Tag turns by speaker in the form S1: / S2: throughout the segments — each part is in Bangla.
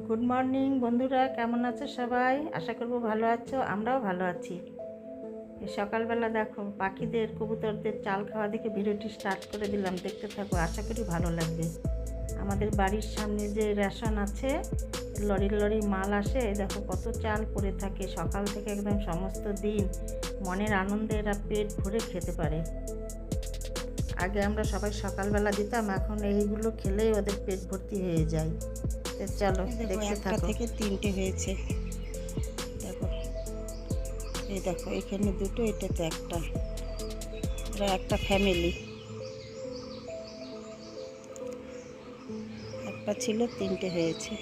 S1: গুড মর্নিং বন্ধুরা, কেমন আছো সবাই? আশা করব ভালো আছো, আমরাও ভালো আছি। সকালবেলা দেখো পাখিদের, কবুতরদের চাল খাওয়া দেখে ভিডিওটি স্টার্ট করে দিলাম, দেখতে থাকো, আশা করি ভালো লাগবে। আমাদের বাড়ির সামনে যে রেশন আছে, লরি লরি মাল আসে, দেখো কত চাল পড়ে থাকে সকাল থেকে একদম সমস্ত দিন। মনের আনন্দে এরা পেট ভরে খেতে পারে। আগে আমরা সবাই সকালবেলা দিতাম, এখন এইগুলো খেলেই ওদের পেট ভর্তি হয়ে যায়। চলো দেখতে থাকো। থেকে 3টে হয়েছে, দেখো এই দেখো এখানে 2টো, এটাতে 1টা। এরা একটা ফ্যামিলি, একটা ছিল 3টে হয়েছে,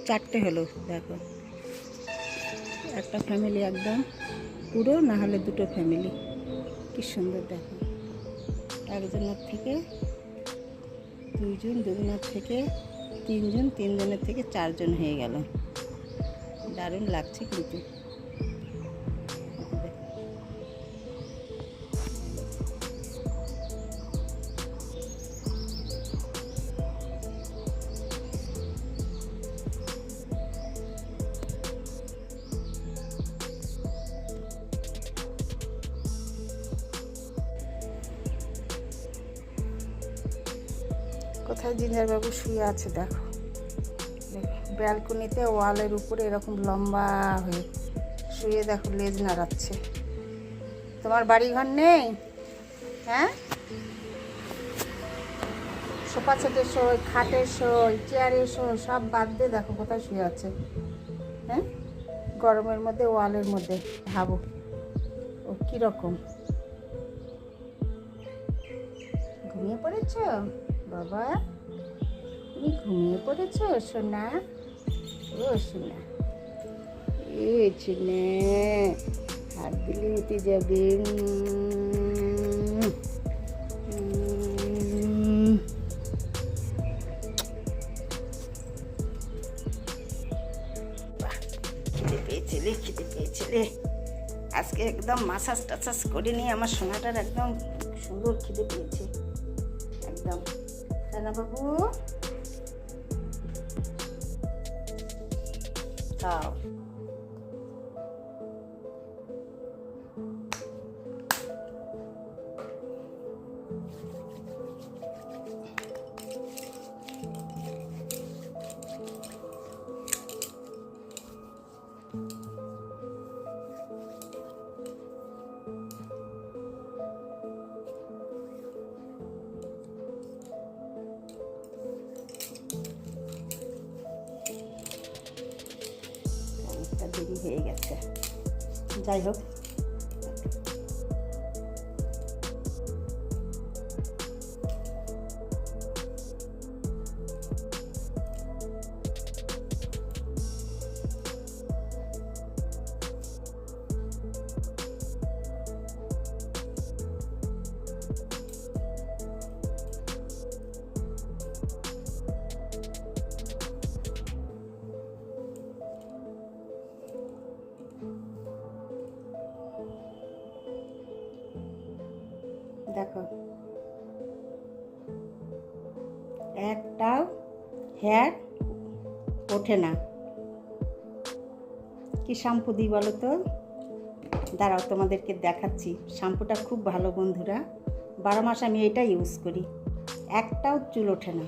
S1: 4টে হলো। দেখো একটা ফ্যামিলি একদম পুরো, না হলে 2টো ফ্যামিলি। কি সুন্দর দেখো, একজনের থেকে 2জন, 2জনের থেকে 3জন, 3জনের থেকে 4জন হয়ে গেল। দারুণ লাগছে কিন্তু। কোথায় জিঞ্জার বাবু শুয়ে আছে দেখো, ব্যালকনিতে ওয়ালের উপরে এরকম লম্বা হয়ে শুয়ে, দেখো লেজ নাড়াচ্ছে। তোমার বাড়িঘর নেই? হ্যাঁ, সোফা সেটে শোয়, খাটে শোয়, চেয়ারে শোয়, সব বাদ দিয়ে দেখো কোথায় শুয়ে আছে। হ্যাঁ, গরমের মধ্যে ওয়ালের মধ্যে, ভাবো ও কীরকম। ঘুমিয়ে পড়েছ বাবা? তুমি ঘুমিয়ে পড়েছ সোনা? ও সোনা, এ সোনা, হাত দিলে উঠে যাবে। খিদে পেয়েছিলে, খিদে পেয়েছিলে। আজকে একদম মাসাজ টাসাজ করে নিয়ে আমার সোনাটার একদম সুন্দর খিদে পেয়েছে একদম। রানা বাবু খাও। দেরি হয়ে গেছে, যাই হোক। দেখো একটাও হেয়ার ওঠে না। কি শ্যাম্পু দিই বলো তো? দাঁড়াও তোমাদেরকে দেখাচ্ছি। শ্যাম্পুটা খুব ভালো বন্ধুরা, 12 মাস আমি এটা ইউজ করি, একটাও চুল ওঠে না।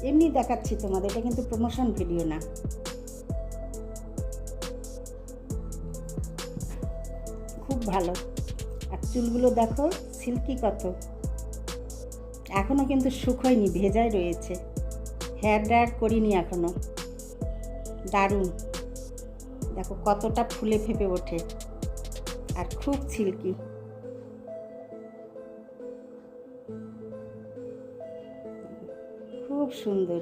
S1: এমনি দেখাচ্ছি তোমাদের, এটা কিন্তু প্রমোশন ভিডিও না। খুব ভালো। আর চুলগুলো দেখো সিল্কি কত, এখনও কিন্তু শুকোয়নি, ভেজাই রয়েছে। হেয়ার ড্রায়ার করিনি এখনও। দারুণ, দেখো কতটা ফুলে ফেপে ওঠে, আর খুব সিল্কি। খুব সুন্দর,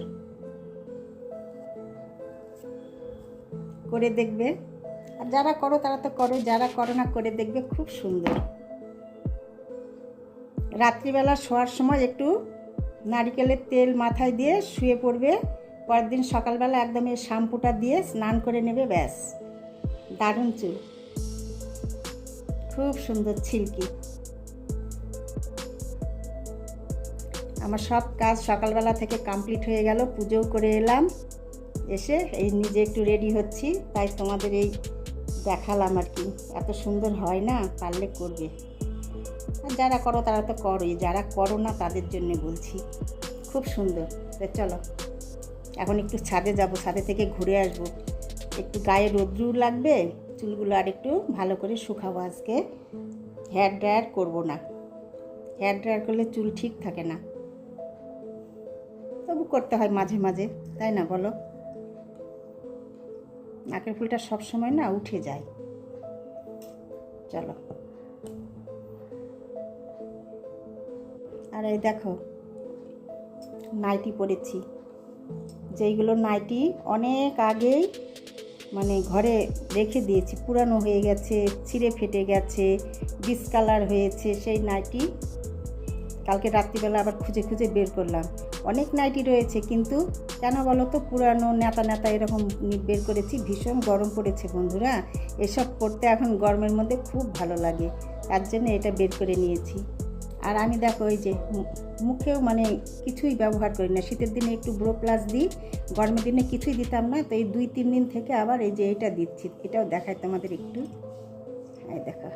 S1: করে দেখবে। আর যারা করো তারা তো করো, যারা করো না করে দেখবে, খুব সুন্দর। রাত্রিবেলা শোয়ার সময় একটু নারকেলের তেল মাথায় দিয়ে শুয়ে পড়বে, পরের দিন সকালবেলা একদম এই শ্যাম্পুটা দিয়ে স্নান করে নেবে, ব্যাস। দারুণ চুল, খুব সুন্দর সিল্কি। আমার সব কাজ সকালবেলা থেকে কমপ্লিট হয়ে গেল, পুজোও করে এলাম, এসে এই নিজে একটু রেডি হচ্ছি, তাই তোমাদের এই দেখালাম আর কি। এত সুন্দর হয় না, পারলে করবে। আর যারা করো তারা তো করোই, যারা করো না তাদের জন্য বলছি, খুব সুন্দর। তো চলো এখন একটু ছাদে যাব, ছাদে থেকে ঘুরে আসবো, একটু গায়ে রোদ্রু লাগবে, চুলগুলো আর একটু ভালো করে শুকাবো আজকে। হেয়ার ড্রায়ার করবো না, হেয়ার ড্রায়ার করলে চুল ঠিক থাকে না, তবু করতে হয় মাঝে মাঝে, তাই না বলো? নাকের ফুলটা সবসময় না উঠে যায়। চলো, আর এই দেখো নাইটি পরেছি, যেইগুলো নাইটি অনেক আগেই মানে ঘরে রেখে দিয়েছি, পুরানো হয়ে গেছে, ছিঁড়ে ফেটে গেছে, ডিসকালার হয়েছে, সেই নাইটি কালকে রাত্রিবেলা আবার খুঁজে খুঁজে বের করলাম। অনেক নাইটি রয়েছে, কিন্তু কেন বলো তো, পুরানো নেতা নেতা এরকম বের করেছি। ভীষণ গরম পড়েছে বন্ধুরা, এসব পরতে এখন গরমের মধ্যে খুব ভালো লাগে, তার জন্য এটা বের করে নিয়েছি। আর আমি দেখো এই যে মুখেও মানে কিছুই ব্যবহার করি না, শীতের দিনে একটু ব্রো প্লাস দিই, গরমের দিনে কিছুই দিতাম না, তো এই 2-3 দিন থেকে আবার এই যে এটা দিচ্ছি। এটাও দেখাই তোমাদের একটু, এই দেখো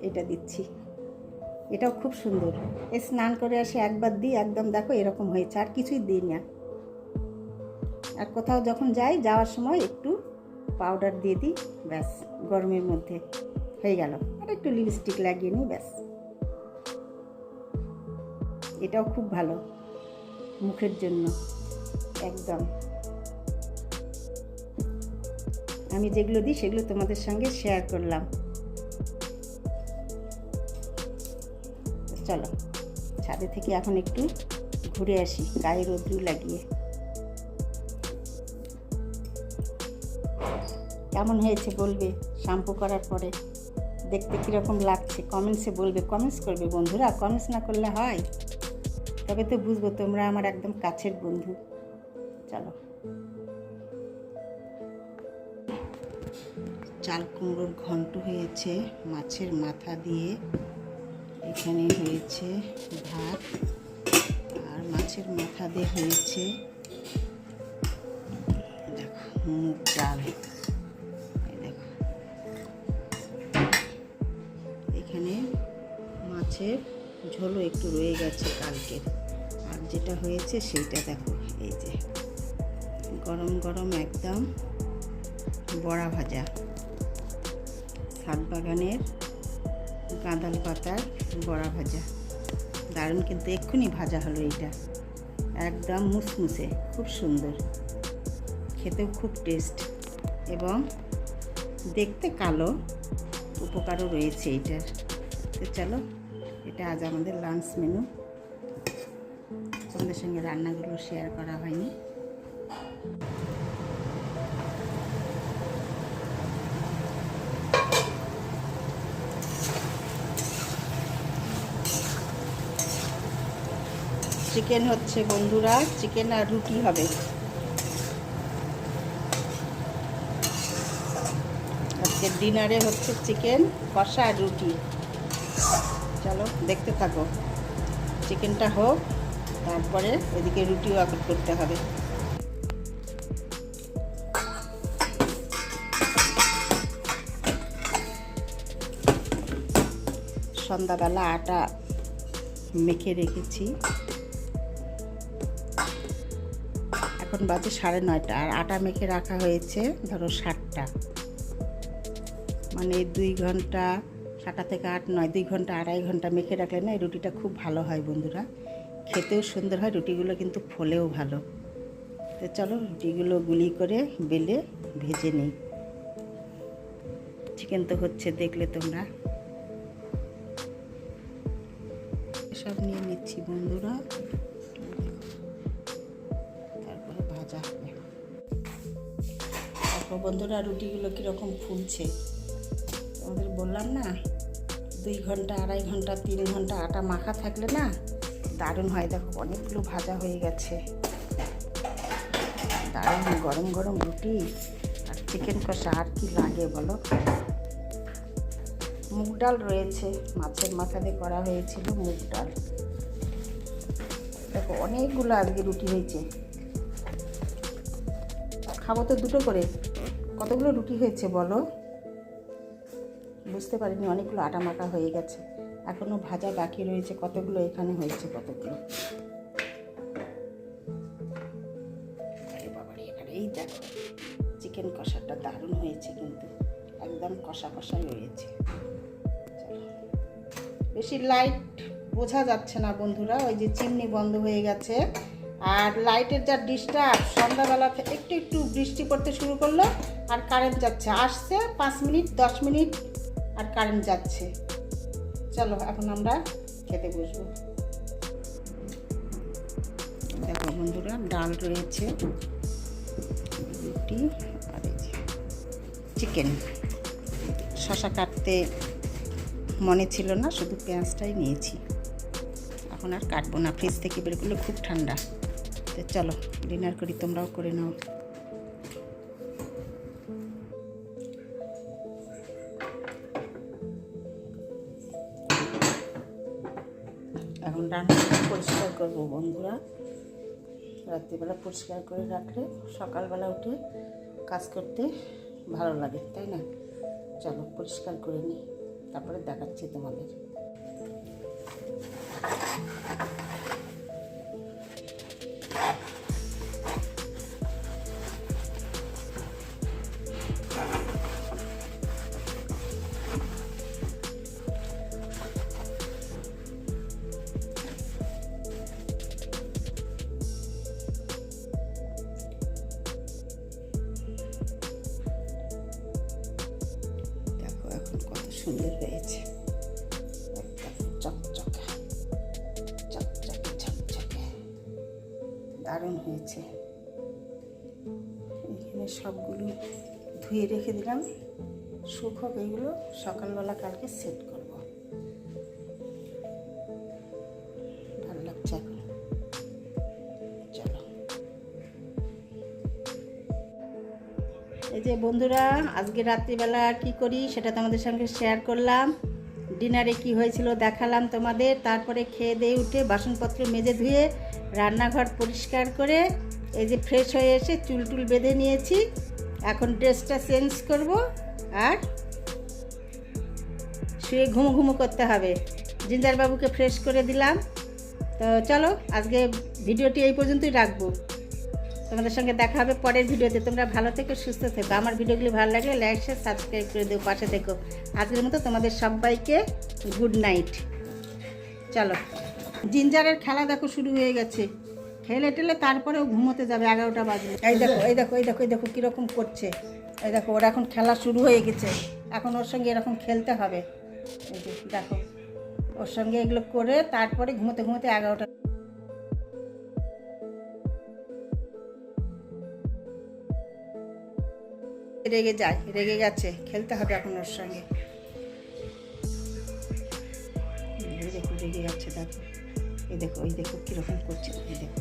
S1: এটা দিচ্ছি, এটাও খুব সুন্দর। এই স্নান করে আসে একবার দিই, একদম দেখো এরকম হয়েছে, আর কিছুই দিই না। আর কোথাও যখন যাই, যাওয়ার সময় একটু পাউডার দিয়ে দিই, ব্যাস, গরমের মধ্যে হয়ে গেল। আর একটু লিপস্টিক লাগিয়ে নিই, ব্যাস। এটাও খুব ভালো মুখের জন্য, একদম। আমি যেগুলো দিই সেগুলো তোমাদের সঙ্গে শেয়ার করলাম। চলো ছাদে থেকে এখন একটু ঘুরে আসি, গায়ে রোদ্রু লাগিয়ে। কেমন হয়েছে বলবে শ্যাম্পু করার পরে, দেখতে কীরকম লাগছে কমেন্টসে বলবে, কমেন্টস করবে বন্ধুরা, কমেন্টস না করলে হয়? তবে তো বুঝবো তোমরা আমার একদম কাছের বন্ধু। চলো, চাল কুমড়োর ঘন্ট হয়েছে মাছের মাথা দিয়ে, এখানে হয়েছে ভাত, আর মাছের মাথা দিয়ে হয়েছে দেখো মুগ ডাল। দেখো এখানে মাছের ঝোলও একটু রয়ে গেছে কালকের, আর যেটা হয়েছে সেইটা দেখো, এই যে গরম গরম একদম বড়া ভাজা, ছাদ বাগানের গাঁদাল পাতার বড়া ভাজা, দারুণ কিন্তু, এক্ষুনি ভাজা হলো। এইটা একদম মুসমুসে, খুব সুন্দর, খেতেও খুব টেস্ট, এবং দেখতে কালো, উপকারও রয়েছে এইটার। তো চলো, এটা আজ আমাদের লাঞ্চ মেনু। তোমাদের সঙ্গে রান্নাগুলো শেয়ার করা হয়নি। চিকেন হচ্ছে বন্ধুরা, চিকেন আর রুটি হবে। আজকে ডিনারে হচ্ছে চিকেন কষা আর রুটি। চলো দেখতে থাকো, চিকেনটা হোক, তারপরে এদিকে রুটিও আবার করতে হবে। সন্ধ্যাবেলা আটা মেখে রেখেছি, এখন বাজে 9:30, আর আটা মেখে রাখা হয়েছে ধরো 7টা, মানে 2 ঘন্টা, 7টা থেকে 8, 9, 2 ঘন্টা, 2.5 ঘন্টা মেখে রাখলে না এই রুটিটা খুব ভালো হয় বন্ধুরা, খেতেও সুন্দর হয়, রুটিগুলো কিন্তু ফোলেও ভালো। তো চলো রুটিগুলো গুলি করে বেলে ভেজে নিই। চিকেন তো হচ্ছে, দেখলে তোমরা, সব নিয়ে নিচ্ছি বন্ধুরা, তারপরে ভাজা হবে। দেখো বন্ধুরা রুটিগুলো কীরকম ফুলছে, তোমাদের বললাম না 2 ঘন্টা, 2.5 ঘন্টা, 3 ঘন্টা আটা মাখা থাকলে না দারুণ হয়। দেখো অনেকগুলো ভাজা হয়ে গেছে, দারুণ গরম গরম রুটি আর চিকেন কষা, আর কি লাগে বলো। মুগ ডাল রয়েছে, মাছের মাথা দিয়ে করা হয়েছিল মুগ ডাল, দেখো অনেকগুলো আজকে রুটি হয়েছে, খাবো তো দুটো করে। কতগুলো রুটি হয়েছে বলো? বুঝতে পারিনি, অনেকগুলো আটা মাখা হয়ে গেছে, এখনও ভাজা বাকি রয়েছে। কতগুলো এখানে হয়েছে, কতগুলো। বাবারে, এখানে এই দেখো চিকেন কষাটা দারুণ হয়েছে, কিন্তু একদম কষা কষাই রয়েছে। চলো, বেশি লাইট বোঝা যাচ্ছে না বন্ধুরা, ওই যে চিমনি বন্ধ হয়ে গেছে। আর লাইটের যা ডিস্টার্ব, সন্ধ্যাবেলা একটু একটু বৃষ্টি পড়তে শুরু করলো আর কারেন্ট যাচ্ছে, আসছে 5 মিনিট 10 মিনিট আর কারেন্ট যাচ্ছে। চলো এখন আমরা খেতে বসবো। দেখো বন্ধুরা, ডাল রয়েছে, রুটি আর এই যে চিকেন। শসা কাটতে মনে ছিল না, শুধু পেঁয়াজটাই নিয়েছি। এখন আর কাটবো না, ফ্রিজ থেকে বের করলে খুব ঠান্ডা। তো চলো ডিনার করি, তোমরাও করে নাও। এখন রান্নাটা পরিষ্কার করবো বন্ধুরা। রাত্রিবেলা পরিষ্কার করে রাখলে সকালবেলা উঠে কাজ করতে ভালো লাগে, তাই না? চলো পরিষ্কার করে নিই, তারপরে দেখাচ্ছি তোমাদের। কত সুন্দর হয়েছে, চকচকে চকচকে চকচকে, দারুণ হয়েছে। এখানে সবগুলো ধুয়ে রেখে দিলাম, শুকোক। এইগুলো সকালবেলা কালকে সেট করব। ভালো লাগছে এখন। চলো, এই যে বন্ধুরা, আজকে রাত্রিবেলা কি করি সেটা তোমাদের সঙ্গে শেয়ার করলাম। ডিনারে কি হয়েছিল দেখালাম তোমাদের। তারপরে খেয়ে দিয়ে উঠে বাসনপত্র মেজে ধুয়ে রান্নাঘর পরিষ্কার করে এই যে ফ্রেশ হয়ে এসে চুল টুল বেঁধে নিয়েছি। এখন ড্রেসটা চেঞ্জ করব আর শুয়ে ঘুমো করতে হবে। জিঞ্জার বাবুকে ফ্রেশ করে দিলাম। তো চলো আজকে ভিডিওটি এই পর্যন্তই রাখবো। তোমাদের সঙ্গে দেখা হবে পরের ভিডিওতে। তোমরা ভালো থেকো, সুস্থ থেকো। আমার ভিডিওগুলি ভালো লাগলে লাইক শেয়ার সাবস্ক্রাইব করে দিও, পাশে থেকো। আজকের মতো তোমাদের সবাইকে গুড নাইট। চলো, জিঞ্জারের খেলা দেখো শুরু হয়ে গেছে, খেলে টেলে তারপরেও ঘুমোতে যাবে, 11টা বাজে। এই দেখো এই দেখো এই দেখো এই দেখো কীরকম করছে। এই দেখো, ওর এখন খেলা শুরু হয়ে গেছে, এখন ওর সঙ্গে এরকম খেলতে হবে। এই যে দেখো, ওর সঙ্গে এগুলো করে তারপরে ঘুমোতে 11টা। রেগে গেছে, খেলতে হবে এখন ওর সঙ্গে। দেখো রেগে যাচ্ছে, দেখো এই দেখো কীরকম করছে, এই দেখো।